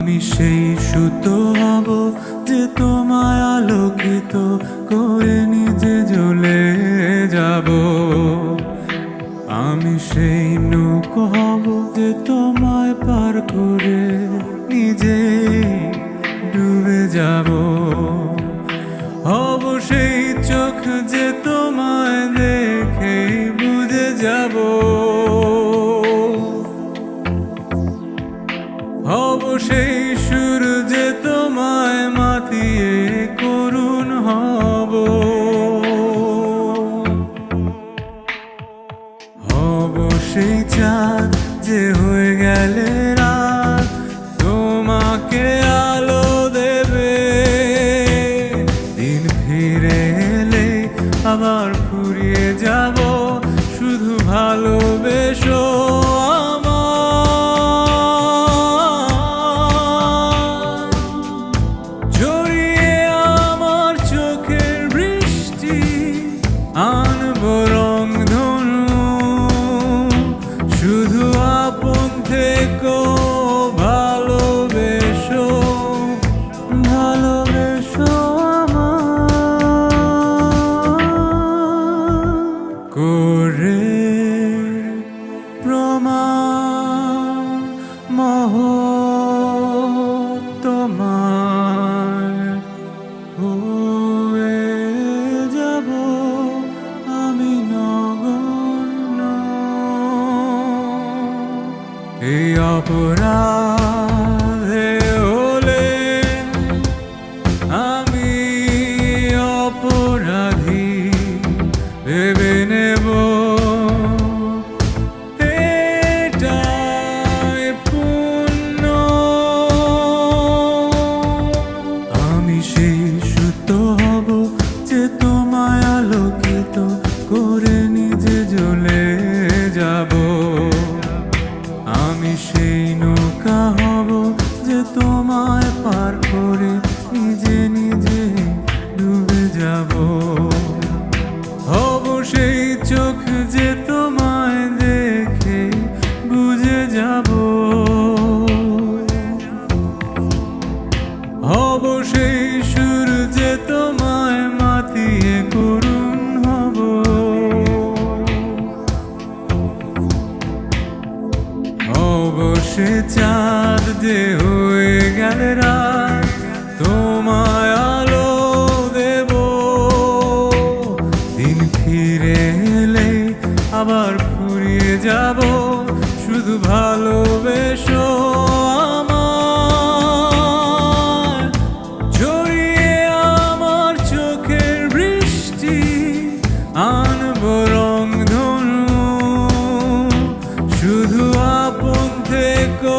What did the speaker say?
আমি সেই সুতো হব যে তোমায় আলোকিত করে নিজে জ্বলে যাব। আমি সেই নৌকো হব যে তোমায় পার করে নিজে ডুবে যাব। হব সেই চোখ যে তোমায় দেখে বুঝে যাব। হব সেই সুর যে তোমায় মাতিয়ে করুণ হব। হব সেই চাঁদ যে হয়ে গেলে রাত তোমাকে আলো দেবে। দিন ফিরে এলে আবার ফুরিয়ে যাব, শুধু ভালোবেসো আনবো রংধনু, শুধু আপন থেকো ভালোবেসো, ভালোবেসো আমায় করে প্রমাণ মহৎ তোমার হয়ে যাব আমি নগণ্য। এই অপরাধে হলে আমি অপরাধী ভেবে নেব, এটাই পুণ্য। আমি সেই সুতো হব যে তোমায় আলোকিত করে নিজে জ্বলে যাব। আমি সেই নৌকা হব যে তোমায় পার করে নিজে নিজে ডুবে যাব। হব সেই চোখ যে তোমায় দেখে বুঝে যাব। হব সেই সুর যে তোমায় মাতিয়ে করুণ হব। হব সে চাঁদ যে হয়ে গেলে রাত তোমায় আলো দেব। দিন ফিরে এলে আবার ফুরিয়ে যাব, শুধু ভালোবেসো আমায়। ঝরিয়ে আমার চোখের বৃষ্টি আনবো রংধনু, শুধু আপন থেকো